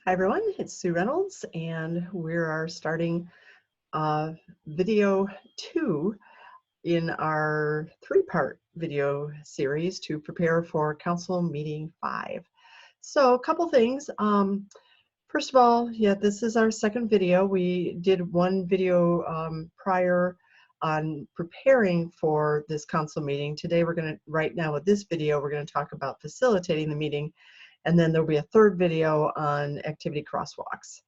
Hi everyone, it's Sue Reynolds and we are starting video 2 in our 3-part video series to prepare for Council Meeting 5. So a couple things. First of all, yeah, this is our second video. We did one video prior on preparing for this council meeting. Today right now with this video, we're going to talk about facilitating the meeting, and then there'll be a third video on activity crosswalks.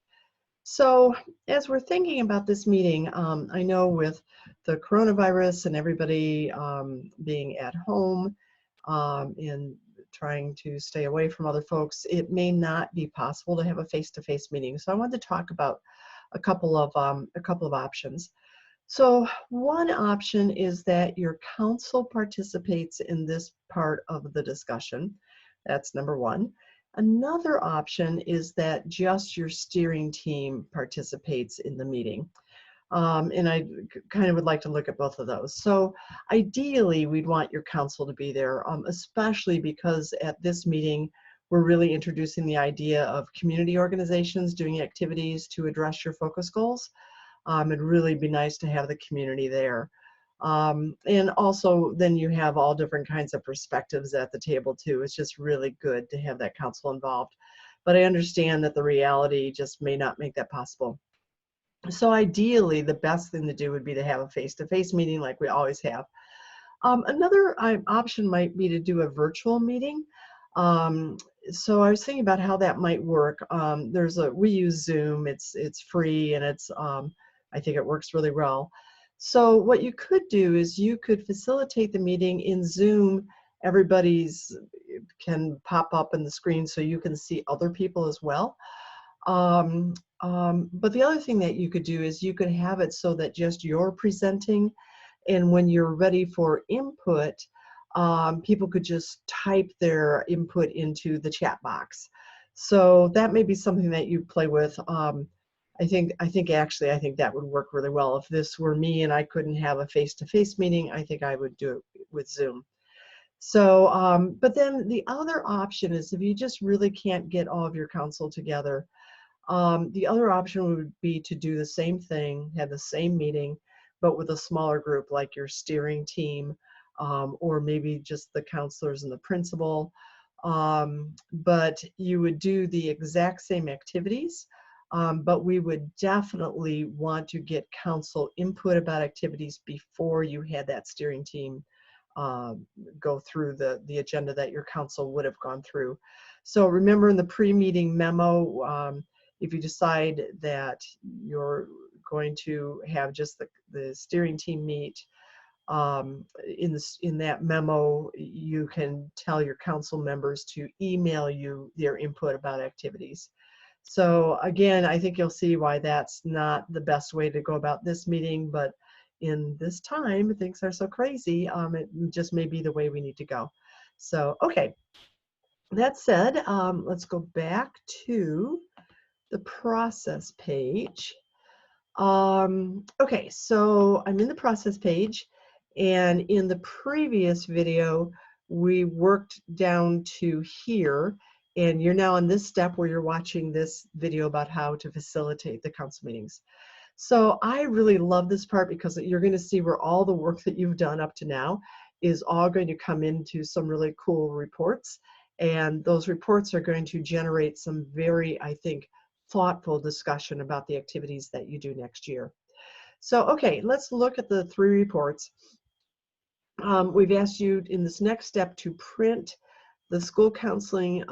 So as we're thinking about this meeting, I know with the coronavirus and everybody being at home and trying to stay away from other folks, it may not be possible to have a face-to-face meeting. So I wanted to talk about a couple of options. So one option is that your council participates in this part of the discussion. That's number one. Another option is that just your steering team participates in the meeting. And I kind of would like to look at both of those. So ideally, we'd want your council to be there, especially because at this meeting, we're really introducing the idea of community organizations doing activities to address your focus goals. It'd really be nice to have the community there. And also then you have all different kinds of perspectives at the table too. It's just really good to have that council involved. But I understand that the reality just may not make that possible. So ideally, the best thing to do would be to have a face-to-face meeting like we always have. Another option might be to do a virtual meeting. So I was thinking about how that might work. We use Zoom. It's free and I think it works really well. So what you could do is you could facilitate the meeting in Zoom. Everybody's can pop up in the screen so you can see other people as well. But the other thing that you could do is you could have it so that just you're presenting, and when you're ready for input, people could just type their input into the chat box. So that may be something that you play with. I think that would work really well. If this were me and I couldn't have a face-to-face meeting, I think I would do it with Zoom. So, but then the other option is if you just really can't get all of your council together, the other option would be to do the same thing, have the same meeting, but with a smaller group like your steering team, or maybe just the counselors and the principal. But you would do the exact same activities, but we would definitely want to get council input about activities before you had that steering team go through the agenda that your council would have gone through. So remember in the pre-meeting memo, if you decide that you're going to have just the steering team meet, in that memo, you can tell your council members to email you their input about activities. So again, I think you'll see why that's not the best way to go about this meeting, but in this time, things are so crazy, it just may be the way we need to go. So, okay, that said, let's go back to the process page. Okay, so I'm in the process page, and in the previous video, we worked down to here, and you're now on this step where you're watching this video about how to facilitate the council meetings. So I really love this part because you're going to see where all the work that you've done up to now is all going to come into some really cool reports, and those reports are going to generate some very, I think, thoughtful discussion about the activities that you do next year. So, okay, let's look at the 3 reports. We've asked you in this next step to print the school counseling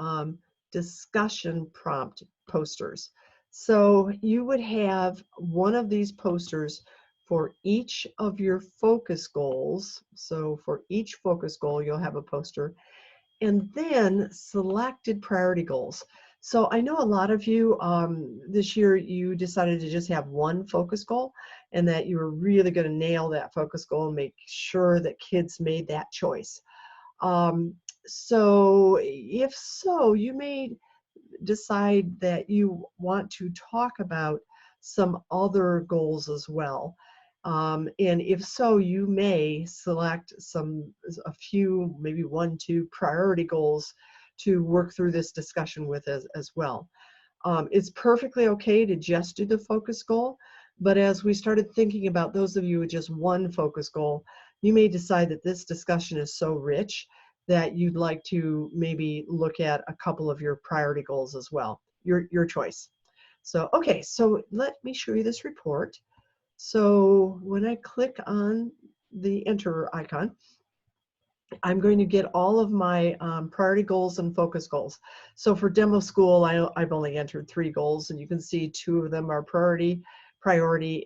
discussion prompt posters. So you would have one of these posters for each of your focus goals. So for each focus goal, you'll have a poster, and then selected priority goals. So I know a lot of you this year you decided to just have one focus goal, and that you were really going to nail that focus goal and make sure that kids made that choice. So if so, you may decide that you want to talk about some other goals as well. And if so, you may select a few, maybe 1, 2 priority goals to work through this discussion with as well. It's perfectly okay to just do the focus goal, but as we started thinking about those of you with just one focus goal, you may decide that this discussion is so rich that you'd like to maybe look at a couple of your priority goals as well. Your choice. So, okay, so let me show you this report. So when I click on the enter icon, I'm going to get all of my priority goals and focus goals. So for demo school, I've only entered 3 goals, and you can see 2 of them are priority,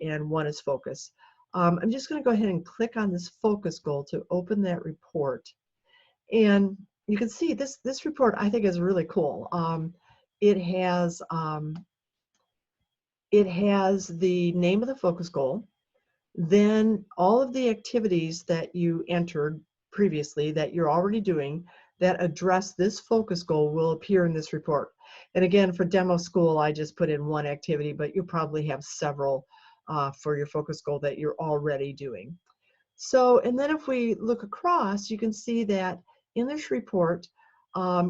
and 1 is focus. I'm just going to go ahead and click on this focus goal to open that report. And you can see this report I think is really cool. It has the name of the focus goal, then all of the activities that you entered previously that you're already doing that address this focus goal will appear in this report. And again, for demo school, I just put in 1 activity, but you probably have several for your focus goal that you're already doing. So, and then if we look across, you can see that in this report,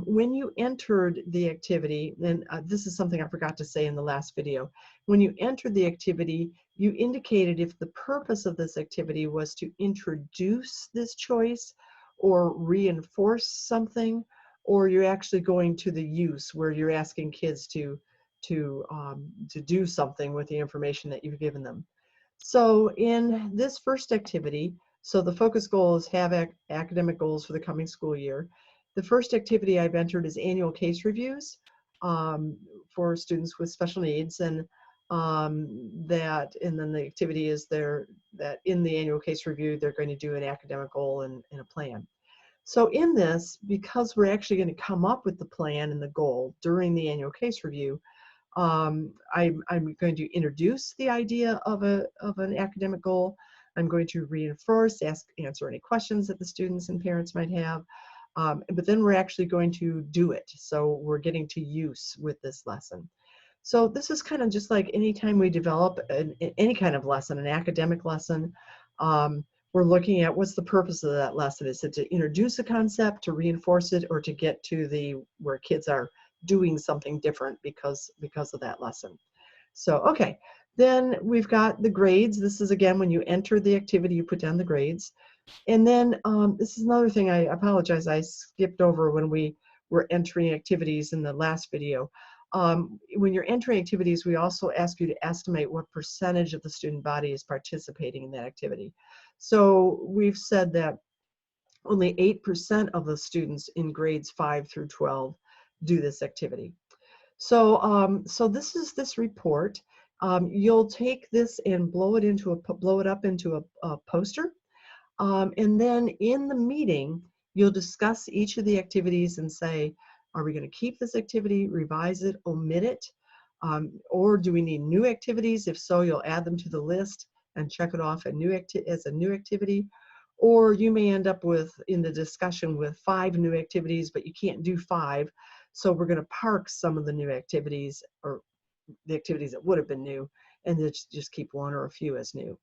when you entered the activity, and this is something I forgot to say in the last video, when you entered the activity, you indicated if the purpose of this activity was to introduce this choice or reinforce something, or you're actually going to the use where you're asking kids to do something with the information that you've given them. So in this first activity, so the focus goal is have academic goals for the coming school year. The first activity I've entered is annual case reviews for students with special needs, and and then the activity is that in the annual case review, they're going to do an academic goal and a plan. So in this, because we're actually going to come up with the plan and the goal during the annual case review, I'm going to introduce the idea of an academic goal. I'm going to reinforce, answer any questions that the students and parents might have. But then we're actually going to do it. So we're getting to use with this lesson. So this is kind of just like anytime we develop any kind of lesson, an academic lesson, we're looking at what's the purpose of that lesson. Is it to introduce a concept, to reinforce it, or to get to where kids are doing something different because of that lesson? So, okay, then we've got the grades. This is, again, when you enter the activity, you put down the grades. And then this is another thing I apologize, I skipped over when we were entering activities in the last video. When you're entering activities, we also ask you to estimate what percentage of the student body is participating in that activity. So we've said that only 8% of the students in grades 5 through 12 do this activity. So, so this is this report. You'll take this and blow it up into a poster. And then in the meeting, you'll discuss each of the activities and say, are we going to keep this activity, revise it, omit it? Or do we need new activities? If so, you'll add them to the list and check it off as a new activity. Or you may end up in the discussion with 5 new activities, but you can't do 5. So we're going to park some of the new activities, or the activities that would have been new, and just keep 1 or a few as new.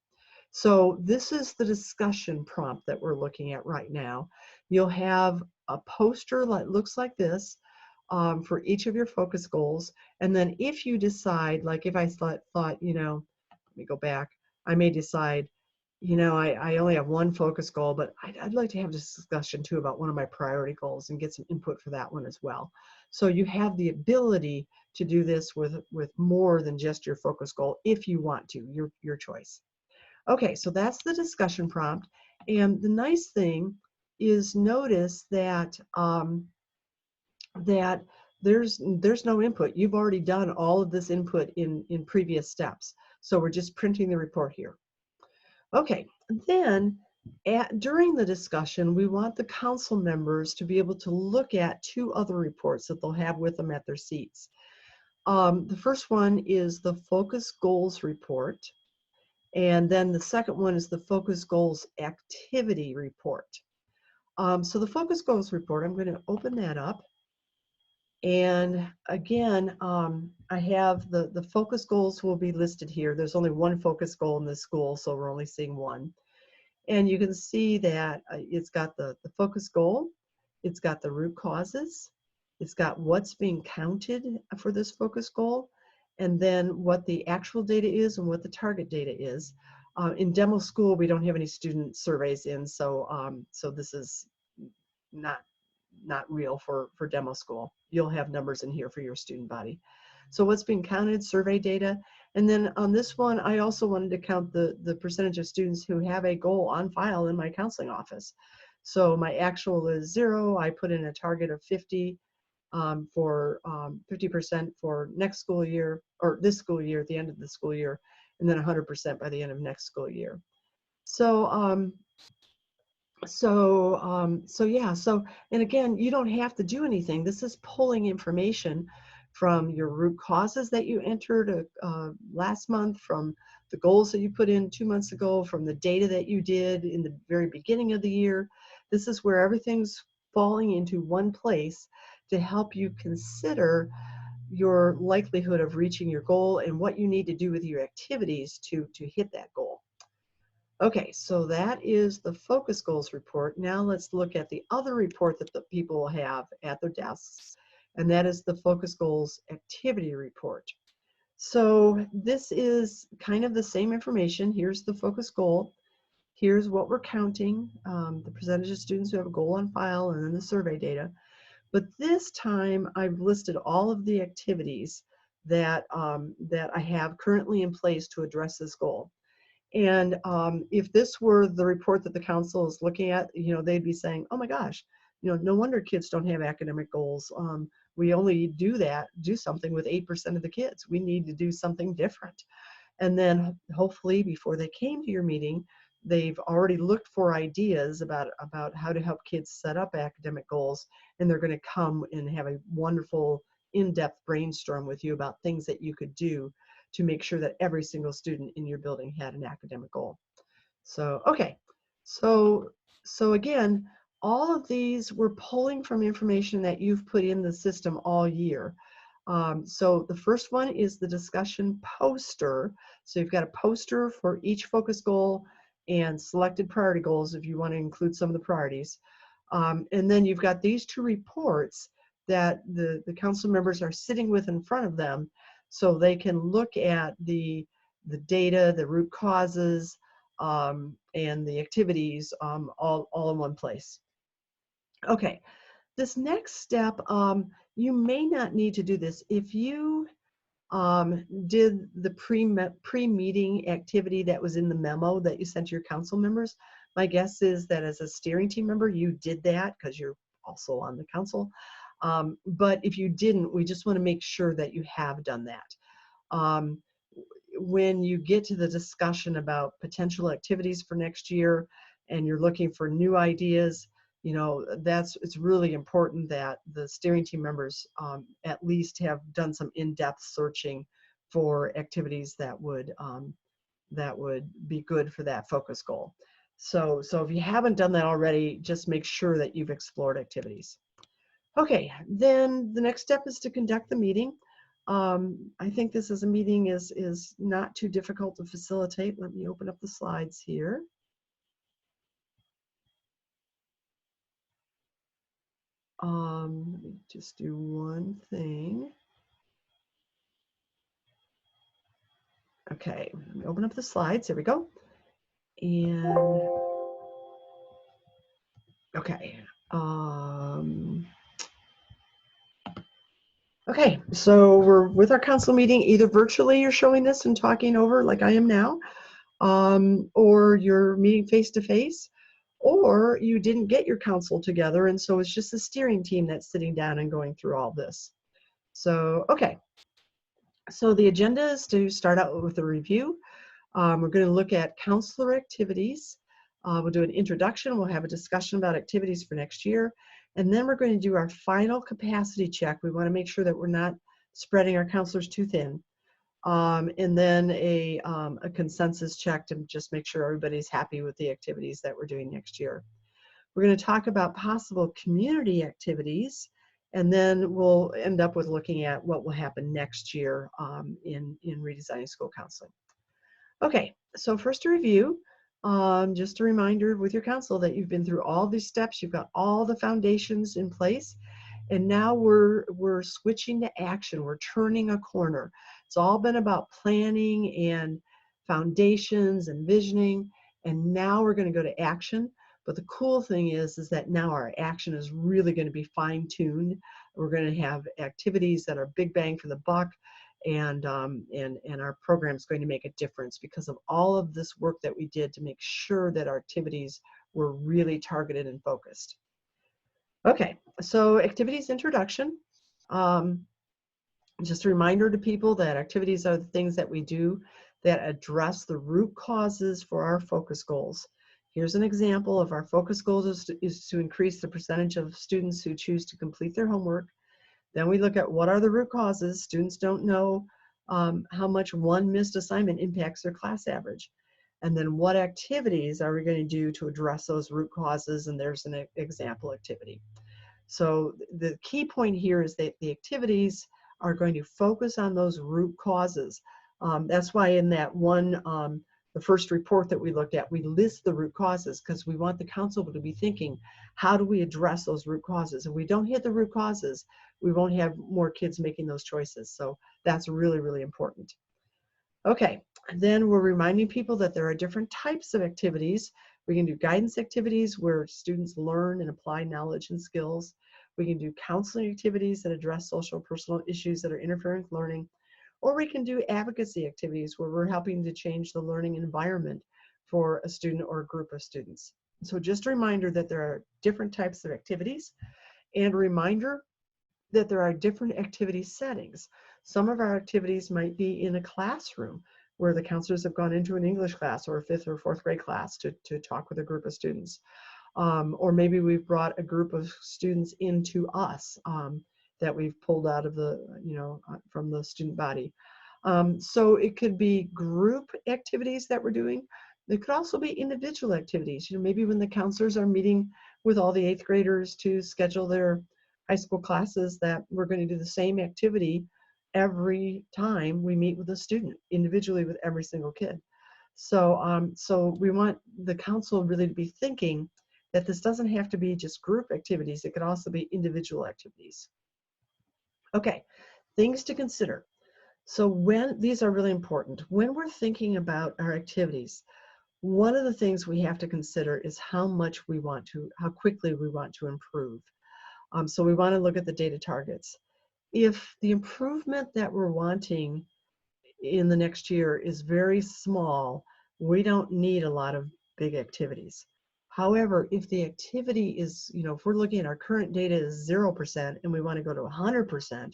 So this is the discussion prompt that we're looking at right now. You'll have a poster that looks like this for each of your focus goals. And then if you decide, like if I thought, let me go back, I may decide, I only have 1 focus goal, but I'd like to have this discussion too about one of my priority goals and get some input for that one as well. So you have the ability to do this with more than just your focus goal if you want to, your choice. Okay, so that's the discussion prompt. And the nice thing is, notice that that there's no input. You've already done all of this input in previous steps. So we're just printing the report here. Okay, then during the discussion, we want the council members to be able to look at 2 other reports that they'll have with them at their seats. The first one is the focus goals report. And then the second one is the focus goals activity report. So the focus goals report, I'm going to open that up. And again, I have the focus goals will be listed here. There's only 1 focus goal in this school, so we're only seeing 1. And you can see that it's got the focus goal, it's got the root causes, It's got what's being counted for this focus goal, and then what the actual data is and what the target data is. In demo school, we don't have any student surveys in, so so this is not real for demo school. You'll have numbers in here for your student body. So what's being counted, survey data. And then on this one, I also wanted to count the percentage of students who have a goal on file in my counseling office. So my actual is 0. I put in a target of 50 for 50% for next school year, or this school year at the end of the school year, and then 100% by the end of next school year. So and again, you don't have to do anything. This is pulling information from your root causes that you entered last month, from the goals that you put in 2 months ago, from the data that you did in the very beginning of the year. This is where everything's falling into one place to help you consider your likelihood of reaching your goal and what you need to do with your activities to hit that goal. Okay, so that is the focus goals report. Now let's look at the other report that the people have at their desks, and that is the focus goals activity report. So this is kind of the same information. Here's the focus goal. Here's what we're counting, the percentage of students who have a goal on file, and then the survey data. But this time I've listed all of the activities that I have currently in place to address this goal. And if this were the report that the council is looking at, they'd be saying, oh my gosh, no wonder kids don't have academic goals. We only do something with 8% of the kids. We need to do something different. And then hopefully before they came to your meeting, they've already looked for ideas about how to help kids set up academic goals. And they're going to come and have a wonderful in-depth brainstorm with you about things that you could do to make sure that every single student in your building had an academic goal. So, okay. So again, all of these we're pulling from information that you've put in the system all year. So the first one is the discussion poster. So you've got a poster for each focus goal and selected priority goals if you want to include some of the priorities. And then you've got these two reports that the council members are sitting with in front of them, so they can look at the data, the root causes, and the activities all in one place. Okay, this next step, you may not need to do this. If you did the pre-meeting activity that was in the memo that you sent to your council members, my guess is that as a steering team member, you did that because you're also on the council. But if you didn't, we just want to make sure that you have done that. When you get to the discussion about potential activities for next year and you're looking for new ideas, it's really important that the steering team members at least have done some in-depth searching for activities that would be good for that focus goal. So if you haven't done that already, just make sure that you've explored activities. Okay, then the next step is to conduct the meeting. I think this as a meeting is not too difficult to facilitate. Let me open up the slides here. Let me just do one thing. Okay, let me open up the slides. Here we go. And okay. Okay, so we're with our council meeting. Either virtually you're showing this and talking over like I am now, or you're meeting face to face, or you didn't get your council together, and so it's just the steering team that's sitting down and going through all this. So, okay. So the agenda is to start out with a review. We're going to look at counselor activities. We'll do an introduction. We'll have a discussion about activities for next year. And then we're going to do our final capacity check. We want to make sure that we're not spreading our counselors too thin. And then a consensus check to just make sure everybody's happy with the activities that we're doing next year. We're going to talk about possible community activities, and then we'll end up with looking at what will happen next year in redesigning school counseling. Okay, so first a review. Just a reminder with your council that you've been through all these steps, you've got all the foundations in place, And now we're switching to action. We're turning a corner. It's all been about planning and foundations and visioning, and now we're going to go to action. But the cool thing is that now our action is really going to be fine-tuned. We're going to have activities that are big bang for the buck, and our program is going to make a difference because of all of this work that we did to make sure that our activities were really targeted and focused. Okay, so activities introduction. Just a reminder to people that activities are the things that we do that address the root causes for our focus goals. Here's an example of our focus goals is to increase the percentage of students who choose to complete their homework. Then we look at what are the root causes. Students don't know how much one missed assignment impacts their class average. And then what activities are we going to do to address those root causes? And there's an example activity. So the key point here is that the activities are going to focus on those root causes. That's why in that one, the first report that we looked at, we list the root causes because we want the council to be thinking, how do we address those root causes? If we don't hit the root causes, we won't have more kids making those choices. So that's really, really important. Okay, then we're reminding people that there are different types of activities. We can do guidance activities where students learn and apply knowledge and skills. We can do counseling activities that address social and personal issues that are interfering with learning. Or we can do advocacy activities where we're helping to change the learning environment for a student or a group of students. So just a reminder that there are different types of activities, and a reminder that there are different activity settings. Some of our activities might be in a classroom where the counselors have gone into an English class or a 5th or 4th grade class to talk with a group of students. Or maybe we've brought a group of students into us that we've pulled out of the, from the student body. So it could be group activities that we're doing. It could also be individual activities. Maybe when the counselors are meeting with all the 8th graders to schedule their high school classes, that we're going to do the same activity every time we meet with a student, individually with every single kid. So, so we want the council really to be thinking that this doesn't have to be just group activities. It could also be individual activities. Okay, things to consider. So these are really important. When we're thinking about our activities, one of the things we have to consider is how quickly we want to improve. So we want to look at the data targets. If the improvement that we're wanting in the next year is very small, we don't need a lot of big activities. However, if the activity is, if we're looking at our current data is 0% and we want to go to 100%,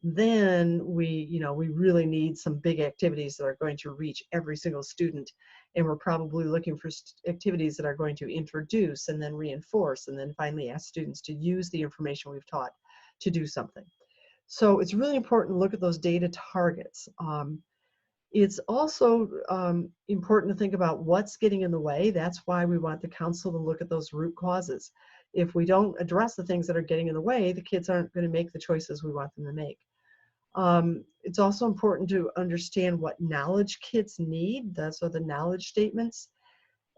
then we really need some big activities that are going to reach every single student. And we're probably looking for activities that are going to introduce and then reinforce and then finally ask students to use the information we've taught to do something. So it's really important to look at those data targets. It's also important to think about what's getting in the way. That's why we want the council to look at those root causes. If we don't address the things that are getting in the way, the kids aren't going to make the choices we want them to make. It's also important to understand what knowledge kids need. Those are the knowledge statements.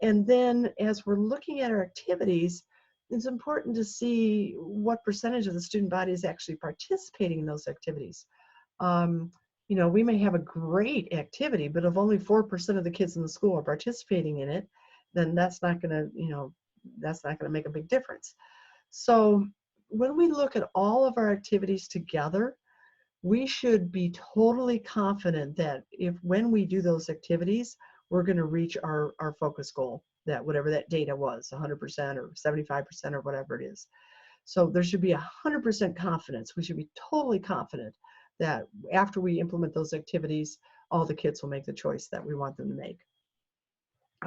And then as we're looking at our activities, it's important to see what percentage of the student body is actually participating in those activities. We may have a great activity, but if only 4% of the kids in the school are participating in it, then that's not going to make a big difference. So when we look at all of our activities together, we should be totally confident that when we do those activities, we're going to reach our focus goal, that whatever that data was, 100% or 75% or whatever it is. So there should be 100% confidence. We should be totally confident that after we implement those activities, all the kids will make the choice that we want them to make.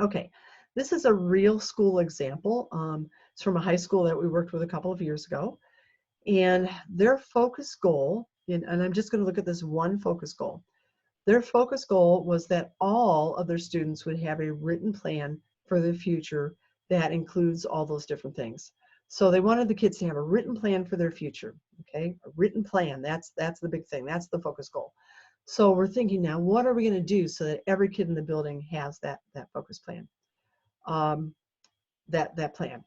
Okay, this is a real school example. It's from a high school that we worked with a couple of years ago. And their focus goal, and I'm just going to look at this one focus goal. Their focus goal was that all of their students would have a written plan for the future that includes all those different things. So they wanted the kids to have a written plan for their future, okay? A written plan, that's the big thing, that's the focus goal. So we're thinking now, what are we going to do so that every kid in the building has that focus plan, that plan?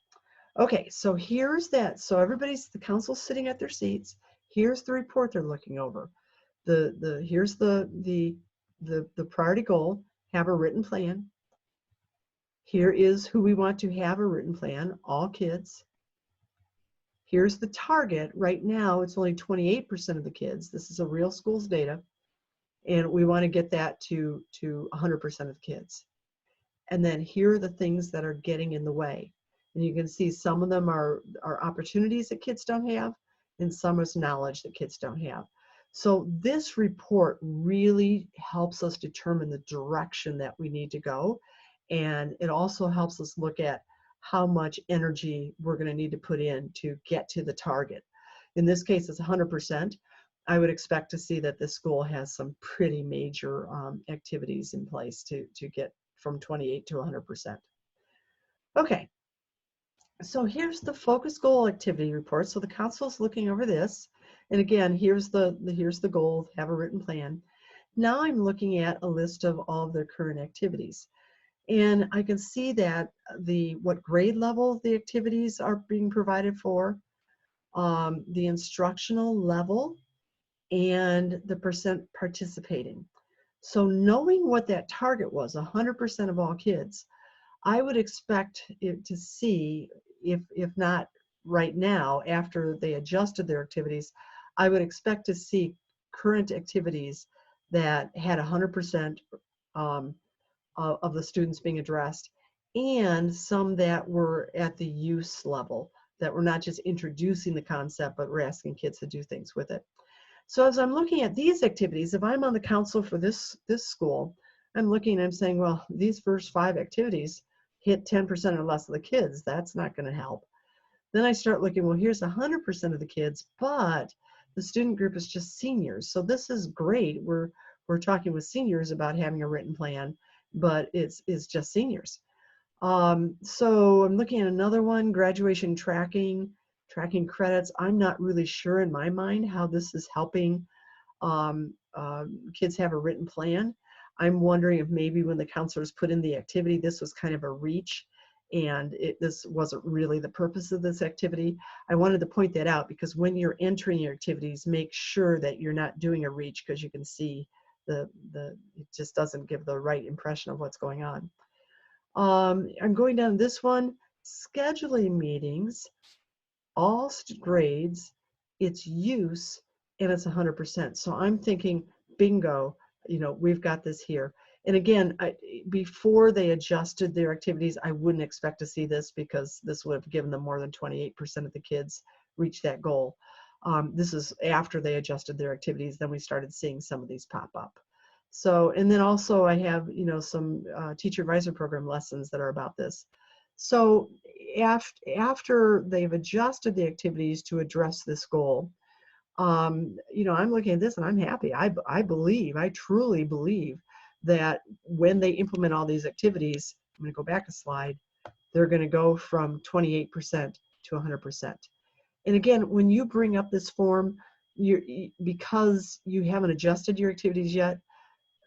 Okay, so here's that. So the council's sitting at their seats. Here's the report they're looking over. Here's the priority goal, have a written plan. Here is who we want to have a written plan, all kids. Here's the target. Right now, it's only 28% of the kids. This is a real schools data. And we want to get that to 100% of the kids. And then here are the things that are getting in the way. And you can see some of them are opportunities that kids don't have, and some is knowledge that kids don't have. So this report really helps us determine the direction that we need to go. And it also helps us look at how much energy we're going to need to put in to get to the target. In this case, it's 100%. I would expect to see that this school has some pretty major activities in place to get from 28 to 100%. Okay, so here's the focus goal activity report. So the council is looking over this, and again, here's the goal, have a written plan. Now I'm looking at a list of all of their current activities, and I can see that what grade level the activities are being provided for, the instructional level, and the percent participating. So knowing what that target was, 100% of all kids, I would expect it to see, if not right now, after they adjusted their activities, I would expect to see current activities that had 100% of the students being addressed, and some that were at the use level, that were not just introducing the concept, but we're asking kids to do things with it. So as I'm looking at these activities, if I'm on the council for this school, I'm looking and I'm saying, well, these first 5 activities hit 10% or less of the kids. That's not going to help. Then I start looking, well, here's 100% of the kids, but the student group is just seniors. So this is great. We're talking with seniors about having a written plan, but it's just seniors. So I'm looking at another one, graduation tracking credits. I'm not really sure in my mind how this is helping kids have a written plan. I'm wondering if maybe when the counselors put in the activity, this was kind of a reach, and this wasn't really the purpose of this activity. I wanted to point that out because when you're entering your activities, make sure that you're not doing a reach, because you can see it just doesn't give the right impression of what's going on. I'm going down this one, scheduling meetings, all grades, its use, and it's 100%. So I'm thinking, bingo, we've got this here. And again, before they adjusted their activities, I wouldn't expect to see this, because this would have given them more than 28% of the kids reach that goal. This is after they adjusted their activities, then we started seeing some of these pop up. So, and then also I have, some teacher advisor program lessons that are about this. So after they've adjusted the activities to address this goal, I'm looking at this and I'm happy. I truly believe that when they implement all these activities, I'm going to go back a slide, they're going to go from 28% to 100%. And again, when you bring up this form, because you haven't adjusted your activities yet,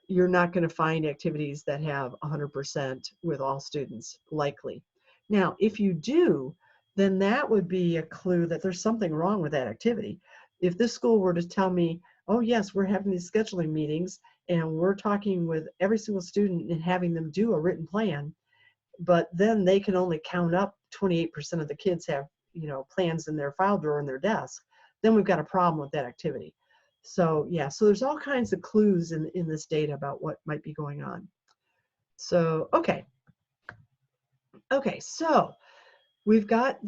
you're not going to find activities that have 100% with all students, likely. Now, if you do, then that would be a clue that there's something wrong with that activity. If this school were to tell me, oh yes, we're having these scheduling meetings and we're talking with every single student and having them do a written plan, but then they can only count up 28% of the kids have, plans in their file drawer in their desk, then we've got a problem with that activity. So yeah, so there's all kinds of clues in this data about what might be going on. So, okay, so we've got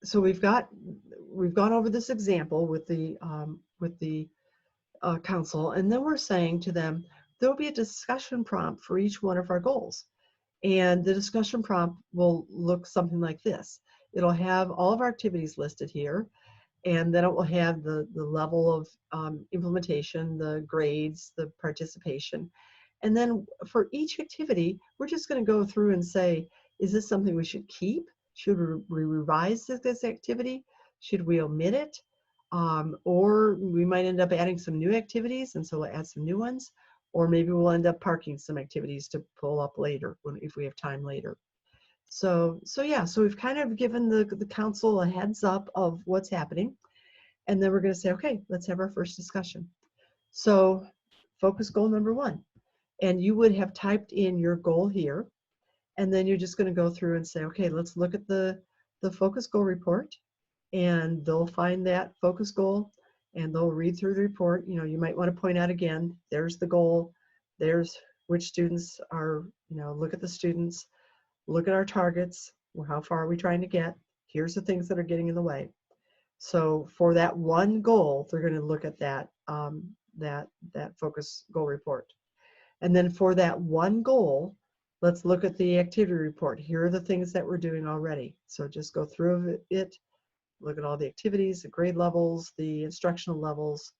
so we've gone over this example with the council, and then we're saying to them, there'll be a discussion prompt for each one of our goals. And the discussion prompt will look something like this. It'll have all of our activities listed here, and then it will have the level of implementation, the grades, the participation. And then for each activity, we're just going to go through and say, is this something we should keep? Should we revise this activity? Should we omit it? Or we might end up adding some new activities, and so we'll add some new ones. Or maybe we'll end up parking some activities to pull up later if we have time later. So yeah, so we've kind of given the council a heads up of what's happening. And then we're going to say, okay, let's have our first discussion. So focus goal number 1. And you would have typed in your goal here. And then you're just going to go through and say, okay, let's look at the focus goal report. And they'll find that focus goal and they'll read through the report. You know, you might want to point out again, there's the goal. There's which students are, you know, look at the students, look at our targets. Well, how far are we trying to get? Here's the things that are getting in the way. So for that one goal, they're going to look at that that focus goal report. And then for that one goal, let's look at the activity report. Here are the things that we're doing already. So just go through it, look at all the activities, the grade levels, the instructional levels,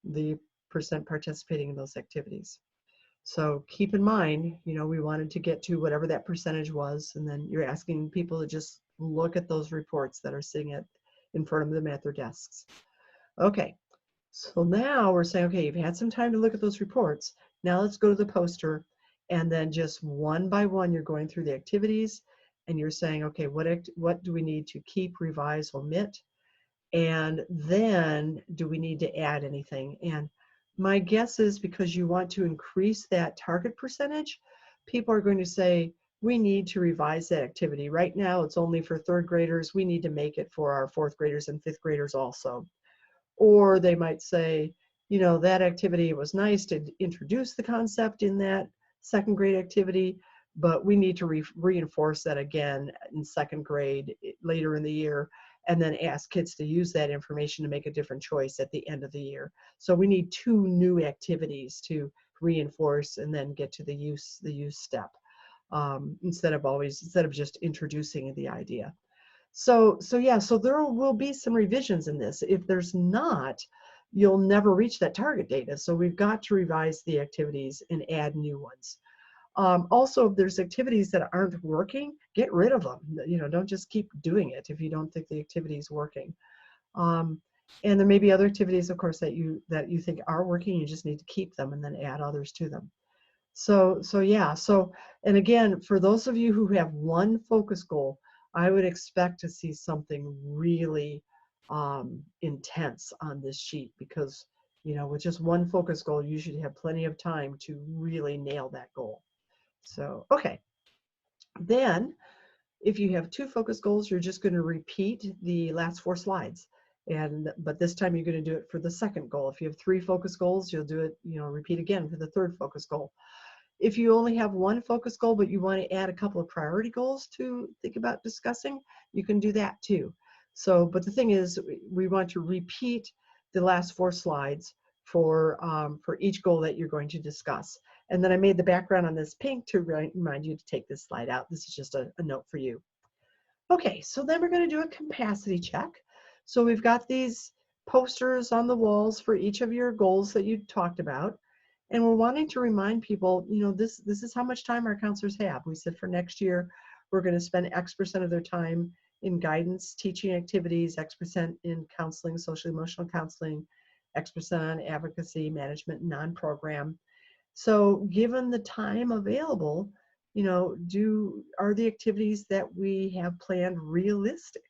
the percent participating in those activities. So keep in mind, you know, we wanted to get to whatever that percentage was, and then you're asking people to just look at those reports that are sitting in front of them at their desks. Okay, so now we're saying, okay, you've had some time to look at those reports. Now let's go to the poster, and then just one by one, you're going through the activities, and you're saying, okay, what do we need to keep, revise, omit? And then do we need to add anything? And my guess is because you want to increase that target percentage, people are going to say, we need to revise that activity. Right now, it's only for 3rd graders. We need to make it for our 4th graders and 5th graders also. Or they might say, you know, that activity was nice to introduce the concept in that 2nd grade activity, but we need to reinforce that again in 2nd grade later in the year, and then ask kids to use that information to make a different choice at the end of the year. So we need 2 new activities to reinforce and then get to the use step, instead of just introducing the idea. So yeah, so there will be some revisions in this. If there's not, you'll never reach that target data. So we've got to revise the activities and add new ones. Also, if there's activities that aren't working, get rid of them. You know, don't just keep doing it if you don't think the activity is working. And there may be other activities, of course, that you think are working. You just need to keep them and then add others to them. So yeah. So, and again, for those of you who have one focus goal, I would expect to see something really intense on this sheet, because, you know, with just one focus goal, you should have plenty of time to really nail that goal. So, okay. Then, if you have 2 focus goals, you're just going to repeat the last 4 slides. But this time you're going to do it for the 2nd goal. If you have 3 focus goals, you'll do it, you know, repeat again for the 3rd focus goal. If you only have 1 focus goal, but you want to add a couple of priority goals to think about discussing, you can do that too. So, but the thing is, we want to repeat the last 4 slides for each goal that you're going to discuss. And then I made the background on this pink to remind you to take this slide out. This is just a note for you. Okay, so then we're going to do a capacity check. So we've got these posters on the walls for each of your goals that you talked about. And we're wanting to remind people, you know, this is how much time our counselors have. We said for next year, we're going to spend X% of their time in guidance, teaching activities, X% in counseling, social emotional counseling, X% on advocacy, management, non-program. So given the time available, you know, are the activities that we have planned realistic?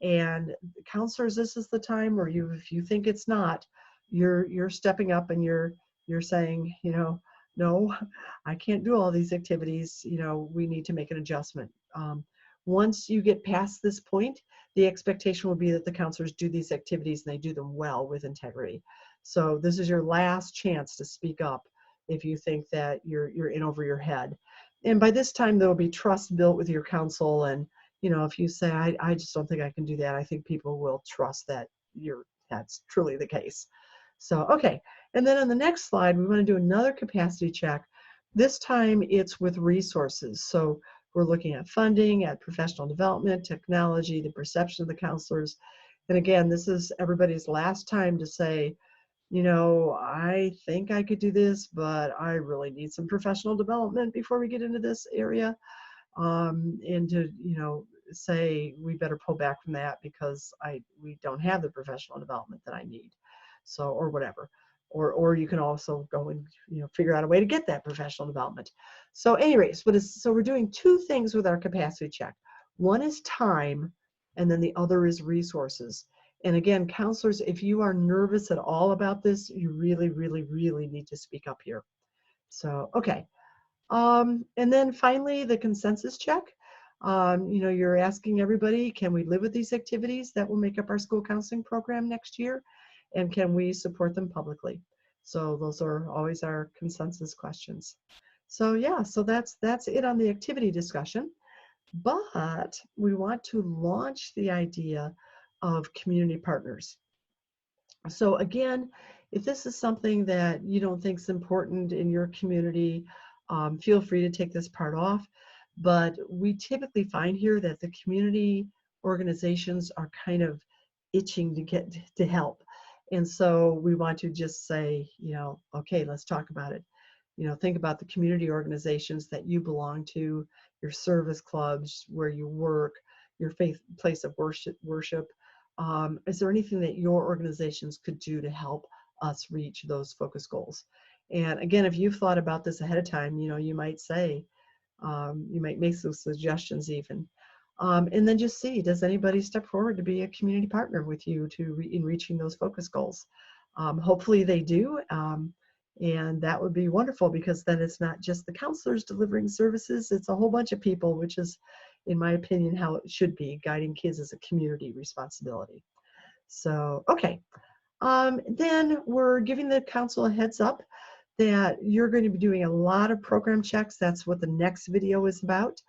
And counselors, this is the time where if you think it's not, you're stepping up and you're saying, you know, no, I can't do all these activities. You know, we need to make an adjustment. Once you get past this point, the expectation will be that the counselors do these activities and they do them well with integrity. So this is your last chance to speak up if you think that you're in over your head. And by this time, there will be trust built with your counsel. And, you know, if you say, I just don't think I can do that, I think people will trust that that's truly the case. So, okay. And then on the next slide, we want to do another capacity check. This time it's with resources. So we're looking at funding, at professional development, technology, the perception of the counselors. And again, this is everybody's last time to say, you know, I think I could do this, but I really need some professional development before we get into this area. And to, you know, say we better pull back from that because we don't have the professional development that I need. So, or whatever. or you can also go and figure out a way to get that professional development. So anyways, so we're doing two things with our capacity check. One is time, and then the other is resources. And again, counselors, if you are nervous at all about this, you really, really, really need to speak up here. So, okay. And then finally, the consensus check. You're asking everybody, can we live with these activities that will make up our school counseling program next year? And can we support them publicly? So those are always our consensus questions. So yeah, so that's it on the activity discussion. But we want to launch the idea of community partners. So again, if this is something that you don't think is important in your community, feel free to take this part off. But we typically find here that the community organizations are kind of itching to get to help. And so we want to just say, okay, let's talk about it. Think about the community organizations that you belong to, your service clubs, where you work, your faith place of worship. Is there anything that your organizations could do to help us reach those focus goals? And again, if you've thought about this ahead of time, you might say, you might make some suggestions even. And then just see, does anybody step forward to be a community partner with you in reaching those focus goals? Hopefully they do. And that would be wonderful, because then it's not just the counselors delivering services, it's a whole bunch of people, which is, in my opinion, how it should be. Guiding kids is a community responsibility. So, okay. Then we're giving the council a heads up that you're going to be doing a lot of program checks. That's what the next video is about.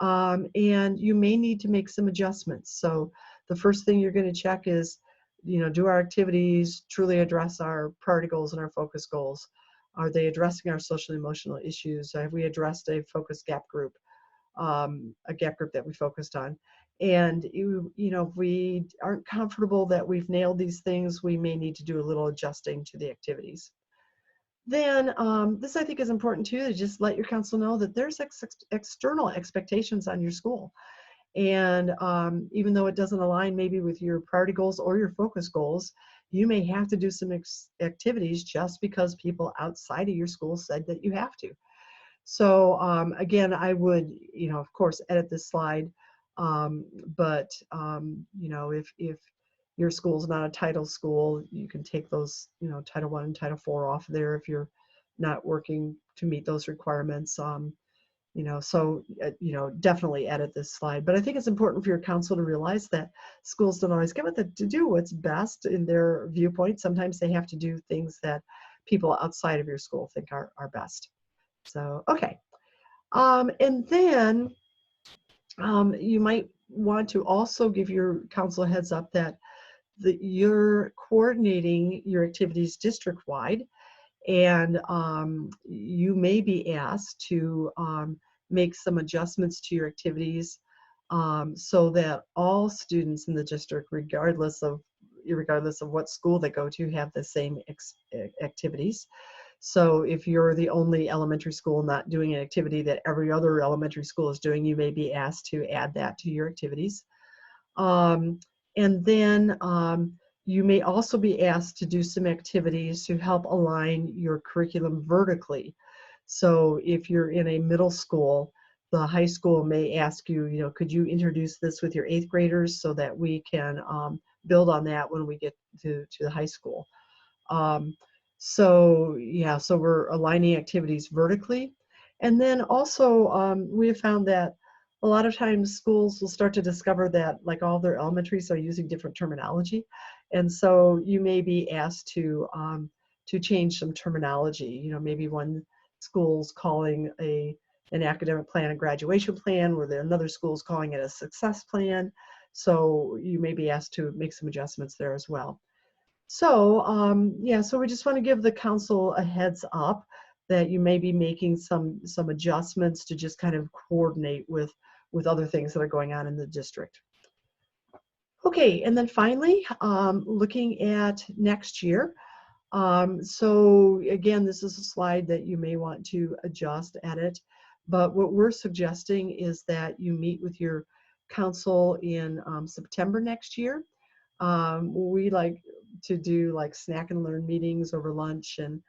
And you may need to make some adjustments. So the first thing you're going to check is, do our activities truly address our priority goals and our focus goals? Are they addressing our social and emotional issues? Have we addressed a focus gap group, a gap group that we focused on? And if we aren't comfortable that we've nailed these things, we may need to do a little adjusting to the activities. Then this, I think, is important too, to just let your council know that there's external expectations on your school. And even though it doesn't align maybe with your priority goals or your focus goals, you may have to do some activities just because people outside of your school said that you have to. So again, I would, of course, edit this slide. But if your school's not a Title school, you can take those, Title I and Title IV off there if you're not working to meet those requirements. So definitely edit this slide. But I think it's important for your council to realize that schools don't always get to do what's best in their viewpoint. Sometimes they have to do things that people outside of your school think are best. So, okay. And then you might want to also give your council a heads up that you're coordinating your activities district-wide, and you may be asked to make some adjustments to your activities so that all students in the district, regardless of what school they go to, have the same activities. So if you're the only elementary school not doing an activity that every other elementary school is doing, you may be asked to add that to your activities. And then you may also be asked to do some activities to help align your curriculum vertically. So if you're in a middle school, the high school may ask you, could you introduce this with your 8th graders so that we can build on that when we get to the high school. So we're aligning activities vertically. And then also we have found that a lot of times schools will start to discover that like all their elementaries are using different terminology. And so you may be asked to change some terminology. Maybe one school's calling an academic plan a graduation plan, where another school's calling it a success plan. So you may be asked to make some adjustments there as well. So so we just want to give the council a heads up that you may be making some adjustments to just kind of coordinate with other things that are going on in the district. Okay, and then finally, looking at next year. So again, this is a slide that you may want to adjust, edit, but what we're suggesting is that you meet with your council in September next year. We like to do like snack and learn meetings over lunch, and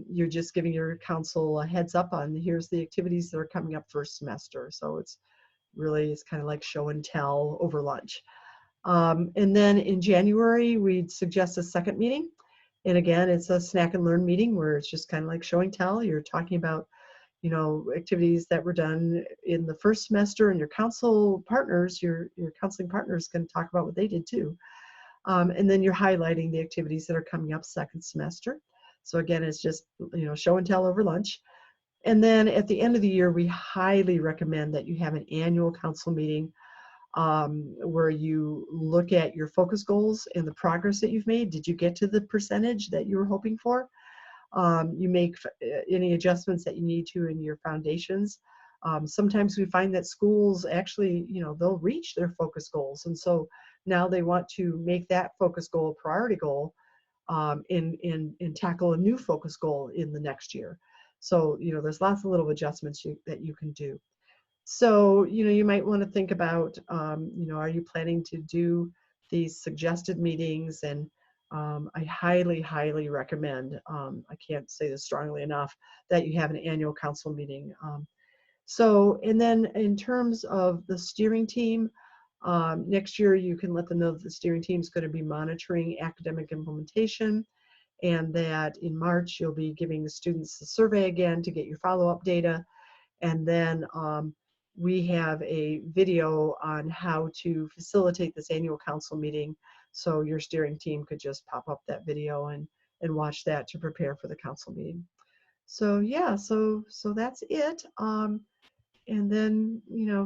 you're just giving your council a heads up on here's the activities that are coming up first semester. So it's kind of like show and tell over lunch. And then in January, we'd suggest a second meeting. And again, it's a snack and learn meeting where it's just kind of like show and tell. You're talking about, activities that were done in the first semester, and your council partners, your counseling partners can talk about what they did too. And then you're highlighting the activities that are coming up second semester. So again, it's just, show and tell over lunch. And then at the end of the year, we highly recommend that you have an annual council meeting where you look at your focus goals and the progress that you've made. Did you get to the percentage that you were hoping for? You make any adjustments that you need to in your foundations. Sometimes we find that schools actually, they'll reach their focus goals. And so now they want to make that focus goal a priority goal and tackle a new focus goal in the next year. So, there's lots of little adjustments that you can do. So, you might want to think about, are you planning to do these suggested meetings? And I highly, highly recommend, I can't say this strongly enough, that you have an annual council meeting. And then in terms of the steering team, next year you can let them know that the steering team is going to be monitoring academic implementation, and that in March you'll be giving the students a survey again to get your follow-up data. And then we have a video on how to facilitate this annual council meeting. So your steering team could just pop up that video and watch that to prepare for the council meeting. So yeah, so that's it. And then,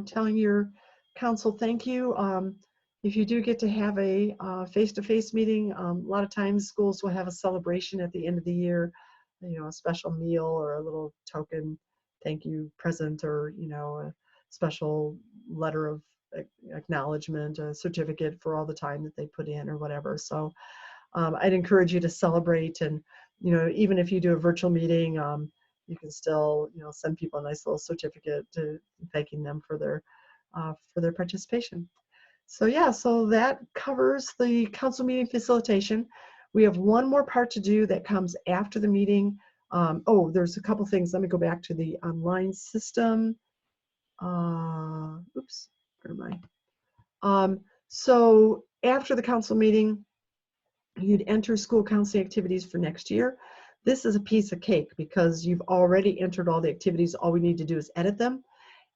telling your council thank you. If you do get to have a face-to-face meeting, a lot of times schools will have a celebration at the end of the year, a special meal or a little token thank you present, or, a special letter of acknowledgement, a certificate for all the time that they put in or whatever. So I'd encourage you to celebrate, and, even if you do a virtual meeting, you can still, send people a nice little certificate to thanking them for their participation. So yeah, so that covers the council meeting facilitation. We have one more part to do that comes after the meeting. There's a couple things. Let me go back to the online system. Oops, where am I? So after the council meeting, you'd enter school counseling activities for next year. This is a piece of cake because you've already entered all the activities. All we need to do is edit them.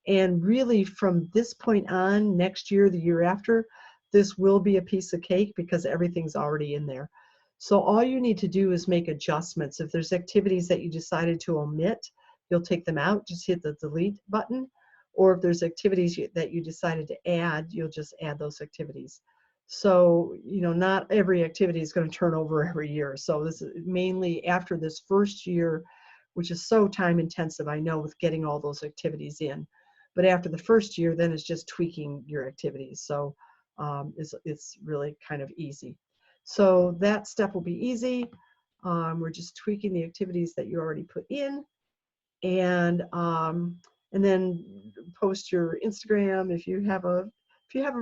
And really from this point on, next year, the year after, this will be a piece of cake because everything's already in there. So all you need to do is make adjustments. If there's activities that you decided to omit, you'll take them out, just hit the delete button. Or if there's activities that you decided to add, you'll just add those activities. So, not every activity is going to turn over every year. So this is mainly after this first year, which is so time intensive, I know, with getting all those activities in. But after the first year, then it's just tweaking your activities. So it's really kind of easy. So that step will be easy. We're just tweaking the activities that you already put in, and then post your Instagram. If you have a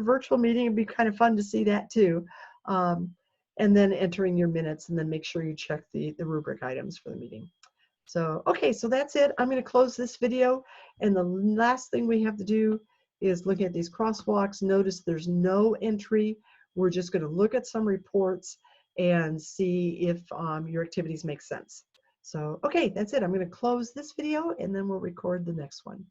virtual meeting, it'd be kind of fun to see that too. And then entering your minutes, and then make sure you check the rubric items for the meeting. So, okay, so that's it. I'm going to close this video. And the last thing we have to do is look at these crosswalks. Notice there's no entry. We're just going to look at some reports and see if your activities make sense. So, okay, that's it. I'm going to close this video, and then we'll record the next one.